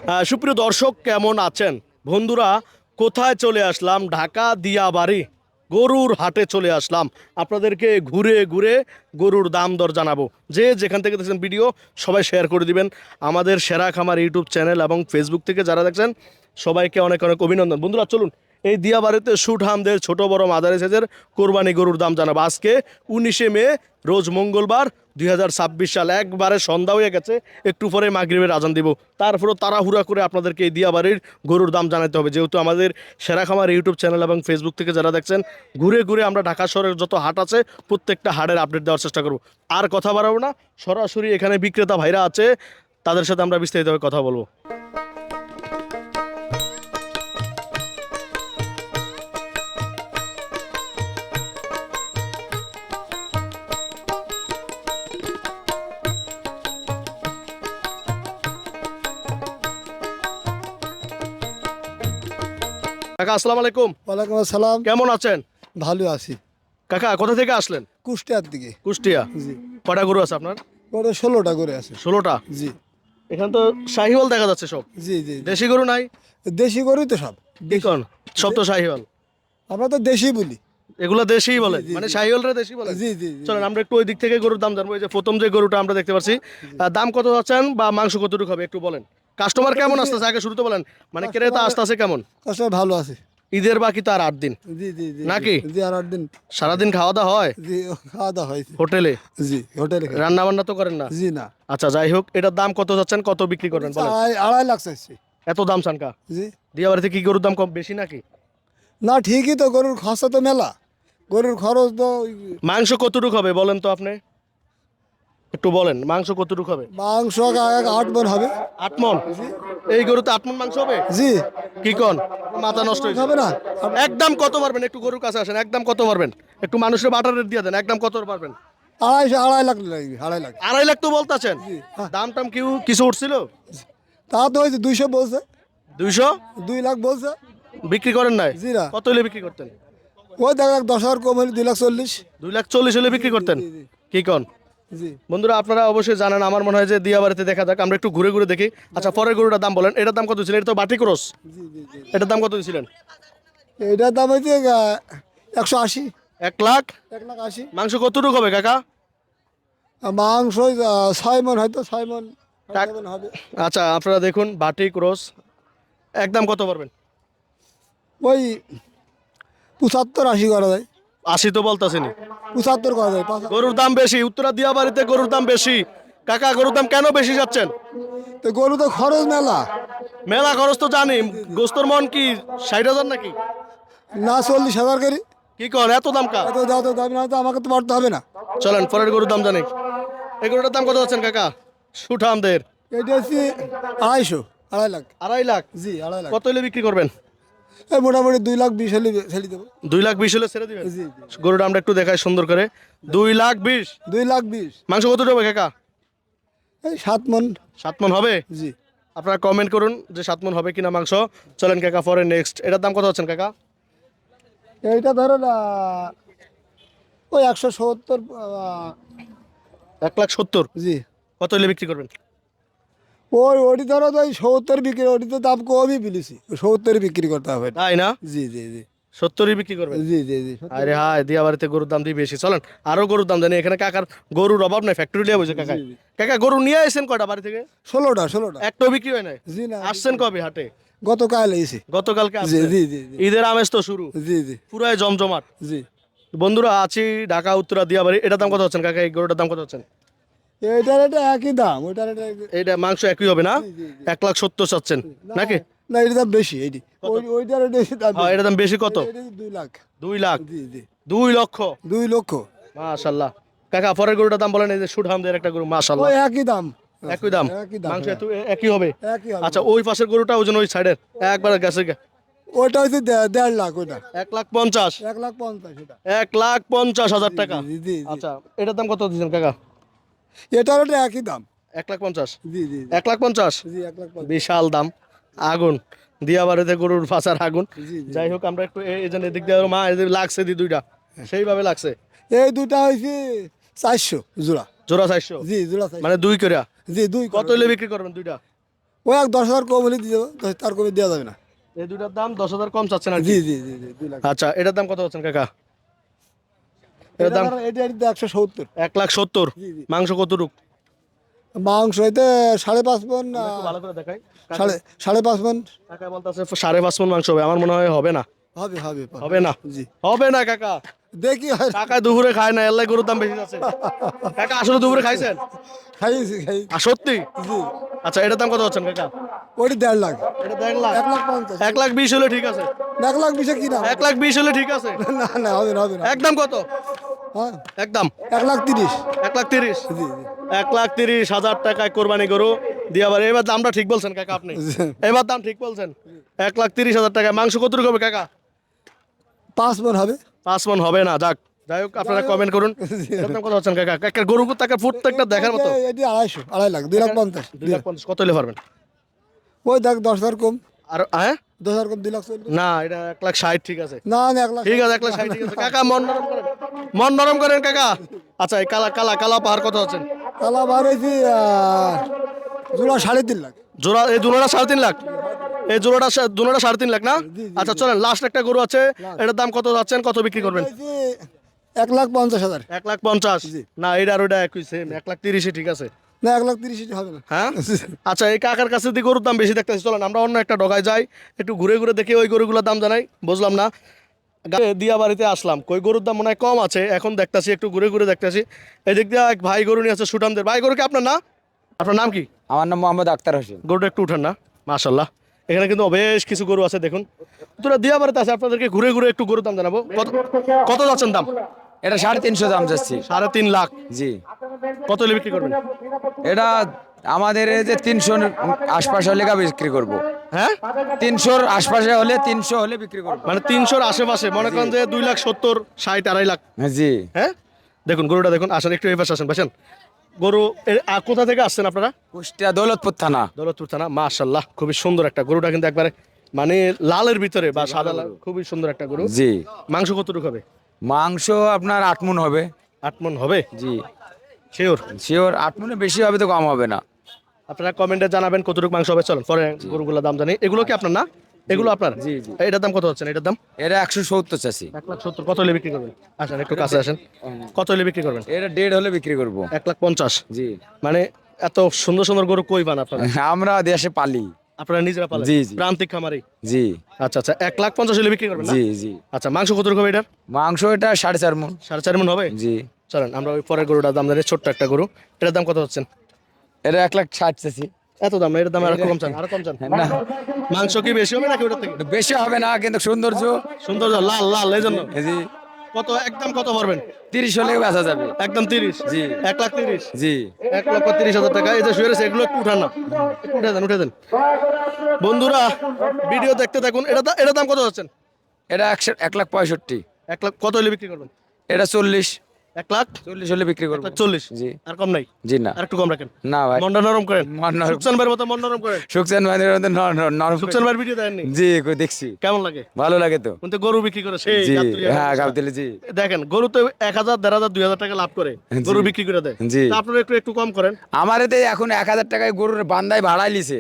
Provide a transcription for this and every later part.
সুপ্রিয় দর্শক, কেমন আছেন বন্ধুরা? কোথায় চলে আসলাম? ঢাকা দিয়াবাড়ি গরুর হাটে চলে আসলাম। আপনাদেরকে ঘুরে ঘুরে গরুর দাম দর জানাবো। যে যেখান থেকে দেখছেন ভিডিও সবাই শেয়ার করে দিবেন। আমাদের সেরা খামার ইউটিউব চ্যানেল এবং ফেসবুক থেকে যারা দেখছেন সবাইকে অনেক অনেক অভিনন্দন। বন্ধুরা চলুন এই দিয়াবাড়িতে সুঠামদের ছোট বড় মাদারি সাইজের কোরবানি গরুর দাম জানাবো। আজকে 19শে মে, রোজ মঙ্গলবার, 2026 সাল। একবারে সন্ধ্যা হয়ে গেছে, একটু পরে মাগরিবের আজান দিব। তারপরও তাড়াহুড়া করে আপনাদেরকে এই দিয়াবাড়ির গরুর দাম জানাতে হবে, যেহেতু আমাদের সেরা খামার ইউটিউব চ্যানেল এবং ফেসবুক থেকে যারা দেখছেন ঘুরে ঘুরে আমরা ঢাকা শহরের যত হাট আছে প্রত্যেকটা হাটের আপডেট দেওয়ার চেষ্টা করব। আর কথা বাড়াবো না, সরাসরি এখানে বিক্রেতা ভাইরা আছে, তাদের সাথে আমরা বিস্তারিতভাবে কথা বলবো। কাকা আসসালামু আলাইকুম। ওয়ালাইকুম আসসালাম। কেমন আছেন? ভালো আছি। কাকা কোথা থেকে আসলেন? কুষ্টিয়ার দিকে। কুষ্টিয়া। জি, কটা গরু আছে আপনার? ওটা 16টা করে আছে। 16টা। জি এখানে তো শাহিওয়াল দেখা যাচ্ছে সব। জি জি দেশি গরু নাই? দেশি গরুই তো সব। কোন সব তো শাহিওয়াল। আমরা তো দেশি বলি। এগুলা দেশিই বলে, জি, মানে জি। শাহিওয়ালরা দেশি বলে। জি জি জি। চলেন আমরা একটু ওই দিক থেকে গরুর দাম জানবো। এই যে প্রথম যে গরুটা আমরা দেখতে পাচ্ছি, দাম কত যাচ্ছেন বা মাংস কতটুকু হবে একটু বলেন। কাস্টমার কেমন আসতেছে আগে শুরুতে বলেন, মানে ক্রেতা আসতেছে কেমন? কাস্টমার ভালো আছে। ঈদের বাকি তো আর 8 দিন জি জি জি। নাকি? জি আর 8 দিন। সারাদিন খাওয়া দাওয়া হয় জি খাওয়া দাওয়া হয়েছে। হোটেলে? জি হোটেলে খাই। রান্না বান্না তো করেন না? জি না। আচ্ছা যাই হোক, এটার দাম কত যাচ্ছেন, কত বিক্রি করবেন বলেন। 2.5 লাখ চাইছি। এত দাম চানকা? জি দিয়াবাড়িতে কি গরুর দাম কম বেশি নাকি? না ঠিকই তো, গরুর খরচা তো মেলা। গরুর খরচ তো মাংস কতটুকু হবে বলেন তো আপনি, একটু বলেন মাংস কতটুকু হবে? মাংস 8 মণ হবে। 8 মণ? এই গরুতে 8 মণ মাংস হবে? জি কি কোন, মাথা নষ্ট হয়েছে। হবে না। একদম কত পারবেন, একটু গরুর কাছে আসেন, একদম কত পারবেন? একটু মানুষের বাটার রেট দিয়ে দেন, একদম কত পারবেন? 2.5 লাখ লাগবে। 2.5 লাখ। 2.5 লাখ তো বলতেছেন। জি, হ্যাঁ। দাম টাম কিছু উঠছিল? তা তো হয়েছে 200 বলছে। 200 2 লাখ বলছে। বিক্রি করেন নাই? জি না। কত হলে বিক্রি করতেন? ওই দেখ 10,000 কম হলে 2,40,000। 2,40,000 হলে বিক্রি করতেন? জি, জি। কি কোন? জি বন্ধুরা আপনারা অবশ্যই জানেন, আমার মনে হয় যে দিয়াবাড়িতে দেখা যাক, আমরা একটু ঘুরে ঘুরে দেখি। আচ্ছা পরের গরুটার দাম বলেন, এটার দাম কত ছিল? এটা তো বাটি ক্রস। জি জি জি। এটার দাম কত দিয়েছিলেন? এটার দাম হয়েছে 180। 1 লাখ। 1,80,000। মাংস কতটুকু হবে কাকা? মাংস 6 মণ, হয়তো 6 মণ টাক- হবে। আচ্ছা আপনারা দেখুন বাটি ক্রস, একদম কত পারবেন? ওই 75-80 করা যায়। 80 তো বলতেছেনি। 75 করা যায়। গরুর দাম বেশি, উত্তরা দিয়াবাড়িতে গরুর দাম বেশি। কাকা গরুর দাম কেন বেশি যাচ্ছেন? তো গরু তো খরচ মেলা। মেলা খরচ তো জানি। গোস্তর মন কি 60,000 নাকি? না 40,000 করি। কি কর এত দাম কা? এত দাও তো দাবি না তো আমাকে তো বাড়তে হবে না। চলেন পরের গরুর দাম জানি। এই গরুটার দাম কত যাচ্ছেন কাকা? সুঠামদের এটা হচ্ছে 250, 2.5 লাখ। 2.5 লাখ। জি 2.5 লাখ। কত হলে বিক্রি করবেন? এই মোটামুটি 2,20,000 হলে ছেড়ে দেবো। 2,20,000 হলে ছেড়ে দিবেন? জি গরুটা আমরা একটু দেখাই সুন্দর করে। 2,20,000। 2,20,000। মাংস কত হবে কাকা? এই 7 মণ। 7 মণ হবে? জি আপনারা কমেন্ট করুন যে 7 মণ হবে কিনা মাংস। চলেন কাকা পরে নেক্সট, এটার দাম কত হচ্ছেন কাকা? এইটা ধরো না, ওই 170। 1,70,000। জি কত হলে বিক্রি করবেন? ওটি ধরো তো ওই 70 বিক্রি, ওটি তো দাম কমই বিলিছি। 70 বিক্রি করতে হবে। তাই না? জি জি জি 70-ই বিক্রি করবেন? জি জি জি। আরে হায়, দিয়াবাড়িতে গরুর দাম দিয়ে বেশি। চলেন আরো গরুর দাম জানি। এখানে কাকার গরুর অভাব নাই, ফ্যাক্টরি লিয়ে বসে কাকা। কাকা গরু নিয়ে আসছেন কয়টা বাড়ি থেকে? 16টা। একটাও বিক্রি হয় নাই? জি না, আসছেন কবে হাটে? গতকাল এসে। গতকালকে জি আসছেন? জি জি জি ঈদের আমেজ তো শুরু, জি জি পুরাই জমজমাট। জি। বন্ধুরা আছি ঢাকা উত্তরা দিয়াবাড়ি। এটার দাম কত হচ্ছেন কাকা? এই গরুটার দাম কত হচ্ছেন? এইটার এটা একই দাম, ওইটার এটা এইটা মাংস একই হবে না? 1,70,000 চাচ্ছেন নাকি? না, এটার দাম বেশি। এইটি ওইটার এটা দাম হ্যাঁ এটার দাম বেশি। কত? 2 লাখ। 2 লাখ? জি জি 2 লক্ষ? 2 লক্ষ। মাশাআল্লাহ। কাকা পরের গরুটার দাম বলেন। এই যে সুঠামদের একটা গরু, মাশাআল্লাহ। ওই একই দাম। একই দাম? একই দাম, মাংস হ্যাঁ। একই হবে? একই হবে। আচ্ছা ওই পাশের গরুটা ওজন ওই সাইডের একবার গেছে। ওইটা হচ্ছে 1.5 লাখ। ওইটা 1,50,000? 1,50,000 এটা। 1,50,000 টাকা? জি জি জি। আচ্ছা এটার দাম কত দিচ্ছেন কাকা? এটার ওটা একই দাম। 1,50,000? জি জি 1,50,000? জি 1,50,000। বিশাল দাম, আগুন। দিয়াবাড়িতে গরুর ফাঁসার আগুন। জি জি। যাই হোক আমরা একটু এই জন্য এদিক দিয়ে মা এদিকে লাগছে দুইটা সেইভাবে লাগছে। এই দুটা হয়েছে 400 জোড়া। জোড়া 400? জি জোড়া 400। মানে 2 করে? জি 2 কত হলে বিক্রি করবেন দুইটা? ওই 10,000 কম হলে দিয়ে দেবো, তার কমে দেওয়া যাবে না। এই দুইটার দাম 10,000 কম চাচ্ছেন আর কি? জি জি জি জি 2 লাখ। আচ্ছা, এটার দাম কত হচ্ছেন কাকা? এটার দাম এটা 170। 1,70,000। জি জি। মাংস কতটুক? মাংস হইতে 5.5 মন, একটু ভালো করে দেখাই। 5.5 মন কাকা বলতেছে 5.5 মণ মাংস হবে, আমার মনে হয় হবে না। হবে হবে হবে না? জি হবে না কাকা। দেখি হয়। কাকা দুপুরে খায় না, এল্লাই গরুর দাম বেশি আছে। কাকা আসলে দুপুরে খাইছেন? খাইছি খাই। আর সত্যি? জি আচ্ছা, এটার দাম কত হচ্ছেন কাকা? ওটি 1.5 লাখ। এটা 1.5 লাখ। 1,50,000। 1,20,000 হলে ঠিক আছে। 1,20,000 কি না? 1,20,000 হলে ঠিক আছে। না না হবে না হবে না। একদম কত? হ্যাঁ একদম 1,30,000। 1,30,000। জি 1,30,000 টাকায় কোরবানি গরু দিয়ে আবার এবার দামটা ঠিক বলছেন কাকা আপনি। জি। এবার দাম ঠিক বলছেন। 1,30,000 টাকায় মাংস কতটুকু হবে কাকা? 5 মন হবে। 5 মণ হবে না। যাক, যাই হোক, আপনারা কমেন্ট করুন। এটার দাম কত হচ্ছেন কাকা? কাকা গরু তাকে প্রত্যেকটা দেখার মতো। এটি 2.5 লাখ 2,50,000। 2,50,000 কত হলে পারবেন? ওই দেখ 10,000 কম। আর হ্যাঁ 10,000 কম 2,40,000। না, এটা 1,60,000 ঠিক আছে। না না 1 লাখ। ঠিক আছে, 1,60,000 ঠিক আছে কাকা, মন নরম করেন, মন নরম করেন কাকা। আচ্ছা, এই কালা কালা কালা পাহাড় কত হচ্ছেন? তালা বার হয়েছি জোড়া 3.5 লাখ। জোড়া এই দুটোটা 3.5 লাখ। এই জোড়াটা দুটোটা 3.5 লাখ না? আচ্ছা চলেন, লাস্ট একটা গরু আছে, এটার দাম কত যাচ্ছেন, কত বিক্রি করবেন? 1,50,000। 1,50,000? না, এটা আর ওইটা একই সেম, 1,30,000 ঠিক আছে। না 1,30,000 হবে না। হ্যাঁ আচ্ছা, এই কাকার কাছে দিয়ে গরুর দাম বেশি দেখতেছি, চলেন আমরা অন্য একটা ডগায় যাই, একটু ঘুরে ঘুরে দেখি ওই গরুগুলোর দাম জানাই। বুঝলাম না, দিয়া বাড়িতে আসলাম, কই গরুর দাম মনে হয় কম আছে, এখন দেখতাছি, একটু ঘুরে ঘুরে দেখতাছি। এদিক দিয়ে এক ভাই গরু নিয়ে আছে সুঠামদের। ভাই, গরু কি আপনার না? আপনার নাম কি? আমার নাম মোহাম্মদ আক্তার হোসেন। গরুটা একটু উঠান না, মাশাল্লাহ। এখানে কিন্তু বেশ কিছু গরু আছে দেখুন, তোরা দিয়া বাড়িতে আছে, আপনাদেরকে ঘুরে ঘুরে একটু গরুর দাম জানাবো। কত কত যাচ্ছেন দাম? এটা 350 দাম যাচ্ছি। 3.5 লাখ। জি, কত হলে বিক্রি করবেন? এটা আমাদের এই যে 300 আশপাশে হলে বিক্রি করব। হ্যাঁ 300 আশপাশে হলে 300 হলে বিক্রি করব। মানে 300-র আশেপাশে, মনে করেন যে 2,70,000, 60, 2.5 লাখ। জি, হ্যাঁ দেখুন গরুটা দেখুন, আসেন একটু এই পাশে আসেন, বসেন। গরু কোথা থেকে আসছেন আপনারা? কুষ্টিয়া দৌলতপুর থানা। দৌলতপুর থানা। মাশাল্লাহ, খুবই সুন্দর একটা গরুটা, কিন্তু একবারে মানে লালের ভিতরে বা সাদা লাল, খুবই সুন্দর একটা গরু। জি, মাংস কতটুকু হবে? মাংস আপনার 8 মণ হবে। 8 মণ হবে? জি, শিওর? শিওর 8 মণে বেশি হবে তো কম হবে না। আপনারা কমেন্টে জানাবেন কতটুকু মাংস হবে। চলেন পরে গরুগুলোর দাম জানি। এগুলো কি আপনার না? এগুলো আপনার? জি, জি। এটার দাম কত হচ্ছে? এটার দাম এটা 170 চাচ্ছি। 1,70,000। কত হলে বিক্রি করবেন? আসেন একটু কাছে আসেন, কত হলে বিক্রি করবেন? এটা 1.5 হলে বিক্রি করব। 1,50,000। জি, মানে এত সুন্দর সুন্দর গরু কই পান আপনারা? আমরা দেশে পালি। আপনারা নিজেরা পালেন? জি, জি। প্রান্তিক খামারি? জি, আচ্ছা আচ্ছা, 1,50,000 হলে বিক্রি করবেন না? জি, জি। আচ্ছা, মাংস কতটুকু হবে এটার? মাংস এটা 4.5 মণ। 4.5 মণ হবে? জি, চলেন আমরা ওই পরের গরুটার দাম জানি, ছোট্ট একটা গরু। এটার দাম কত হচ্ছেন? এটা 1,60,000 চাচ্ছি। এত দাম না, এটার দাম আরো কম চান, আরো কম চান? না, মাংস কি বেশি হবে নাকি ওটার থেকে? বেশি হবে না, কিন্তু সৌন্দর্য। সুন্দর, লাল লাল, এই জন্য। জি, কত একদম কত পারবেন? 30 হলে বেচা যাবে। একদম 30? জি। 1,30,000? জি, 1,30,000 টাকা। এই যে শুয়ে রয়েছে, এগুলো একটু উঠান না, একটু উঠে দেন, উঠে দেন। বন্ধুরা ভিডিও দেখতে থাকুন। এটার দাম কত হচ্ছেন? এটা 1,65,000। 1 লাখ। কত হলে বিক্রি করবেন? এটা 40 1,40,000 হলে বিক্রি করবো। 1,40,000? জি, আর কম নাই? জি না, আর একটু কম রাখেন, না ভাই। মনটা নরম করেন। মন নরম। সুকসান ভাইয়ের মতো মন নরম করেন। সুকসান ভাইয়ের মধ্যে নরম। সুকসান ভাইয়ের ভিডিও দেননি? জি, কই দেখছি, কেমন লাগে? ভালো লাগে তো। কিন্তু গরু বিক্রি করে সেই জি, গাবতলী হ্যাঁ, অবস্থা। গাবতলী। জি, দেখেন গরু তো 1,000, 1,500, 2,000 টাকা লাভ করে গরু বিক্রি করে দেয়। জি। তা আপনারা একটু একটু কম করেন। আমার এতে এখন 1,000 টাকায় গরুর বান্দায় ভাড়াই লিছে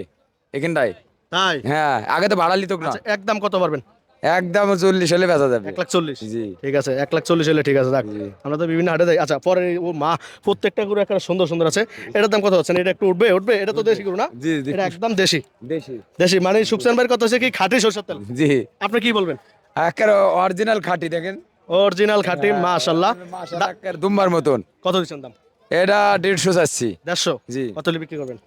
এখানটায়। তাই? হ্যাঁ, আগে তো ভাড়া লিত না। আচ্ছা, একদম কত পারবেন? একদম 40 হলে বেচা যাবে। 1,40,000? জি, ঠিক আছে, 1,40,000 হলে ঠিক আছে। যাক, আমরা তো বিভিন্ন হাটে যাই। আচ্ছা, পরে ও মা, প্রত্যেকটা গরু একটা সুন্দর সুন্দর আছে। এটার দাম কত হচ্ছে? এটা একটু উঠবে উঠবে? এটা তো দেশি গরু না? জি, জি। এটা একদম দেশি। দেশি। দেশি মানে সুকসান ভাইয়ের কথা হচ্ছে কি খাঁটি সরষের তেল। জি, আপনি কি বলবেন? একেবারে অরিজিনাল খাঁটি দেখেন। অরিজিনাল খাঁটি, মাশাআল্লাহ। মাশাআল্লাহ, একেবারে দুম্বার মতন। কত দিচ্ছেন দাম? এটা 150 চাচ্ছি। 150? জি। কত হলে বিক্রি করবেন?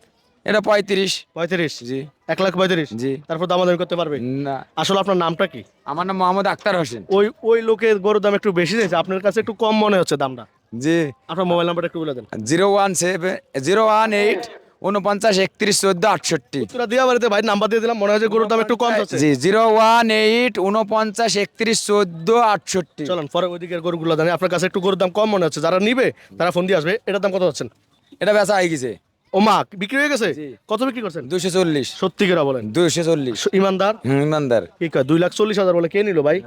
এটা 35। 35? জি, 1,35,000? জি। তারপর দামাদামি করতে পারবে? না, আসলে আপনার নামটা কি? আমার নাম মোহাম্মদ আক্তার হোসেন। ওই লোকের গরুর দাম একটু বেশি দিয়েছে, আপনার কাছে একটু কম মনে হচ্ছে দামটা। জি, আপনার মোবাইল নাম্বারটা একটু বলে দেন। 018 49 31 14 68। তোরা দিয়া বাড়িতে ভাই নাম্বার দিয়ে দিলাম, মনে হয় যে গরুর দাম একটু কম যাচ্ছে। জি, 018 49 31 14 68। চলুন পরে ওইদিকের গরুগুলো জানি, আপনার কাছে একটু গরুর দাম কম মনে হচ্ছে, যারা নিবে তারা ফোন দিয়ে আসবে। এটার দাম কত হচ্ছেন? এটা বেচা হয়ে গেছে। ও মা, বিক্রি হয়ে গেছে? জি। কত বিক্রি করছেন? 240। সত্যি করে বলেন। 240। ইমানদার? ইমানদার। কি কয় 2,40,000 বলে কে নিল ভাই?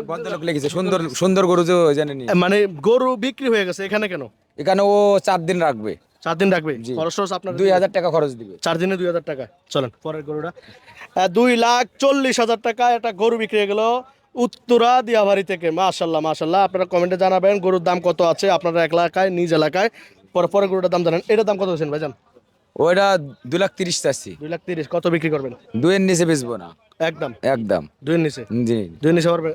ভদ্রলোক লিখেছে, সুন্দর সুন্দর গরু যে জানেনি। মানে গরু বিক্রি হয়ে গেছে, এখানে কেন? এখানে ও 4 দিন রাখবে। 4 দিন রাখবে জি। খরচ টরচ আপনার 2000 টাকা খরচ দিবে। 4 দিনে 2000 টাকা। চলেন পরের গরুটা 2,40,000 টাকা একটা গরু বিক্রি হয়ে গেল উত্তরা দিয়াবাড়ি থেকে। মাশাল্লাহ মাশাল্লাহ, আপনারা কমেন্টে জানাবেন গরুর দাম কত আছে আপনারা এলাকায় নিজ এলাকায়। পরের গরুটার দাম জানেন, এটার দাম কত আছেন ভাইজান? ওইটা 2,30,000 চাচ্ছি। 2,30,000 কত বিক্রি করবেন? 2 এর নিচে বেচবো না একদম একদম। 2 এর নিচে? জি 2 এর নিচে পারবে?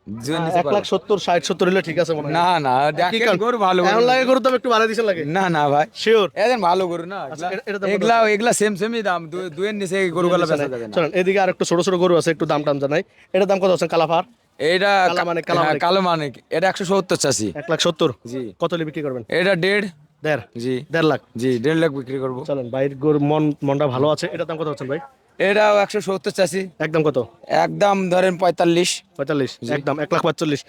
2 এর নিচে 1,70,000 60,70 হলে ঠিক আছে মনে হয়। না না কি দেখেন কারণ? গরু ভালো এমন গরু। লাগে গরুর দাম একটু বাড়াই দিছেন লাগে? না না ভাই শিওর? এদের ভালো গরু না আচ্ছা, এটার দাম কত? এগুলা সেমই দাম। 2 এর নিচে গরুগুলো বেচা যাবে না। চলেন এদিকে আর একটু ছোট ছোট গরু আছে, একটু দাম টাম জানাই। এটার দাম কত আছে কালাফার? এইটা কালো মানিক, হ্যাঁ, কালো মানিক। এটা 170 চাচ্ছি। 1,70,000 জি কত হলে বিক্রি করবেন? এটা 1.5। 1.5 জি 1.5 লাখ। জি 1.5 লাখ বিক্রি করবো। চলেন ভাইয়ের মনটা ভালো আছে। এটার দাম কত হচ্ছেন ভাই? এটাও 170 চাচ্ছি। একদম কত? একদম ধরেন 45। 45 একদম 1,45,000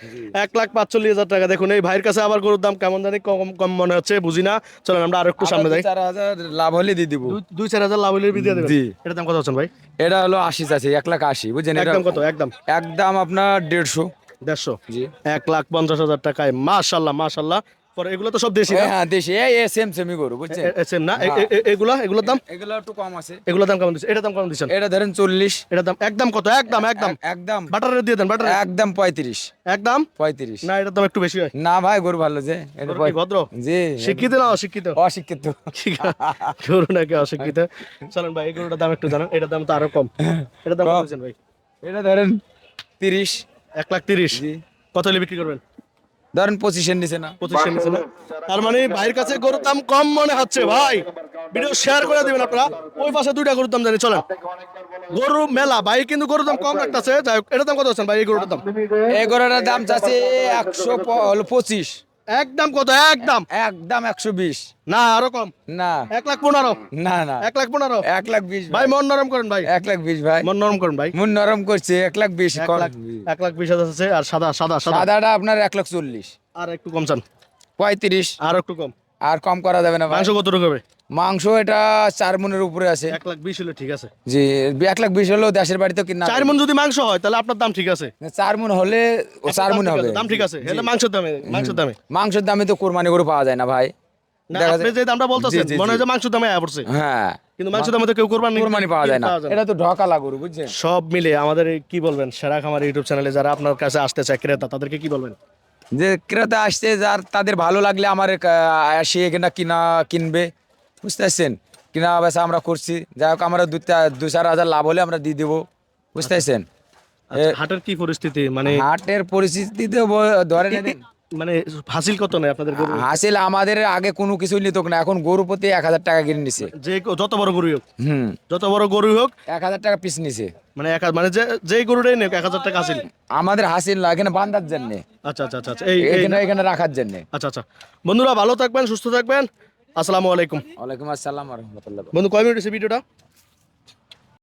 1,45,000 টাকা। দেখুন এই ভাইয়ের কাছে আবার গরুর দাম কেমন জানি কম কম মনে হচ্ছে, বুঝি না। চলেন আমরা আর একটু সামনে যাই। 4,000 লাভ হলে দিয়ে দিব। 2-4 হাজার লাভ হলে দিয়ে দেবেন। জি। এটার দাম কত হচ্ছেন ভাই? এটা হলো 80 চাচ্ছি, 1,80,000 বুঝছেন। এটা একদম কত? একদম একদম আপনার 150। 150 জি 1,50,000 টাকায়। মাশাল্লাহ মাশাল্লাহ। পরে এগুলো তো সব দেশি না? হ্যাঁ দেশি এই সেমি গরু বুঝছেন। সেম না? এগুলোর দাম? এগুলো একটু কম আছে। এগুলোর দাম কেমন দিচ্ছেন? এটার দাম কেমন দিচ্ছেন? এটা ধরেন 40। এটার দাম একদম কত? একদম একদম একদম বাটারে দিয়ে দেন, বাটারে একদম 35। একদম। 35 না এটার দাম একটু বেশি হয়। না ভাই গরু ভালো যে এটা গরু কি ভদ্র? জি শিক্ষিত না অশিক্ষিত? অশিক্ষিত। ঠিক আছে, গরু নাকি অশিক্ষিত? চলেন ভাই এই গরুটার দাম একটু জানান। এটার দাম তো আরো কম। এটার দাম কত কম। দিচ্ছেন ভাই? এটা ধরেন 30। 1,30,000 জি কত হলে বিক্রি করবেন? ধরেন 25 এর নিচে না। 25 নিচে না? তার মানে ভাইয়ের কাছে গরুর দাম কম মনে হচ্ছে। ভাই ভিডিও শেয়ার করে দিবেন আপনারা। ওই পাশে 2টা গরুর দাম জানি। চলেন গরু মেলা ভাই কিন্তু গরুর দাম কম রাখতেছে। যাই হোক এটার দাম কত আছেন ভাই এই গরুটার দাম? এই গরুটার দাম চাচ্ছে 125। একদম কত? একদম একদম 120। না আরো কম? না 1,15,000 না না 1,15,000 1,20,000 ভাই মন নরম করেন ভাই, 1,20,000 ভাই মন নরম করেন ভাই। মন নরম করছে। 1,20,000 কম। 1,20,000 আছে। আর সাদা সাদা সাদা সাদাটা আপনার 1,40,000। আর একটু কম চান? 35। আর একটু কম? আর কম করা যাবে না ভাই। মাংস কতটুকু হবে? মাংস এটা 4 মনের উপরে আছে। 1,20,000 হলে ঠিক আছে। জি 1,20,000 হলেও দেশের বাড়িতে কিনা 4 মন যদি মাংস হয় তাহলে আপনার দাম ঠিক আছে। 4 মন হলে 4 মন হবে। দাম ঠিক আছে। হলে মাংসের দামে মাংসের দামে তো কোরবানি গরু পাওয়া যায় না ভাই। না, দেখা আপনি যে দামটা বলতেছেন জি, জি, মনে হয় জি। যে মাংসের দামে আয়া পড়ছে, হ্যাঁ কিন্তু মাংসের দামে তো কেউ কোরবানি পাওয়া যায় না। এটা তো ঢকালা গরু বুঝছেন। সব মিলে আমাদের এই কি বলবেন সেরা খামার ইউটিউব চ্যানেলে যারা আপনার কাছে আসতে চায় ক্রেতা তাদেরকে কি বলবেন? যে ক্রেতা আসছে যার তাদের ভালো লাগলে আমার সে এখানে কিনবে বুঝতে পারছেন। কিনা বেচা আমরা করছি। যাই হোক আমরা 2-4 হাজার লাভ হলে আমরা দিয়ে দেবো বুঝতে পারছেন। আচ্ছা, হাটের কি পরিস্থিতি মানে হাটের পরিস্থিতিতে ধরেন এদের মানে হাসিল কত নেই আপনাদের গরু? হাসিল আমাদের আগে কোনো কিছু নিত না, এখন গরু প্রতি 1,000 টাকা কিনে নিছে। যত বড় গরু হোক, হুম যত বড় গরু হোক 1,000 টাকা পিস নিছে। মানে মানে যেই গরুটাই নেই 1,000 টাকা হাসিল। আমাদের হাসিল না, এখানে বান্ধার জন্য, আচ্ছা আচ্ছা আচ্ছা আচ্ছা এখানে রাখার জন্য। আচ্ছা আচ্ছা বন্ধুরা ভালো থাকবেন, সুস্থ থাকবেন। আসসালামু আলাইকুম। ওয়ালাইকুম আসসালাম ওয়া রাহমাতুল্লাহ। বন্ধু কয় মিনিট হয়েছে ভিডিওটা?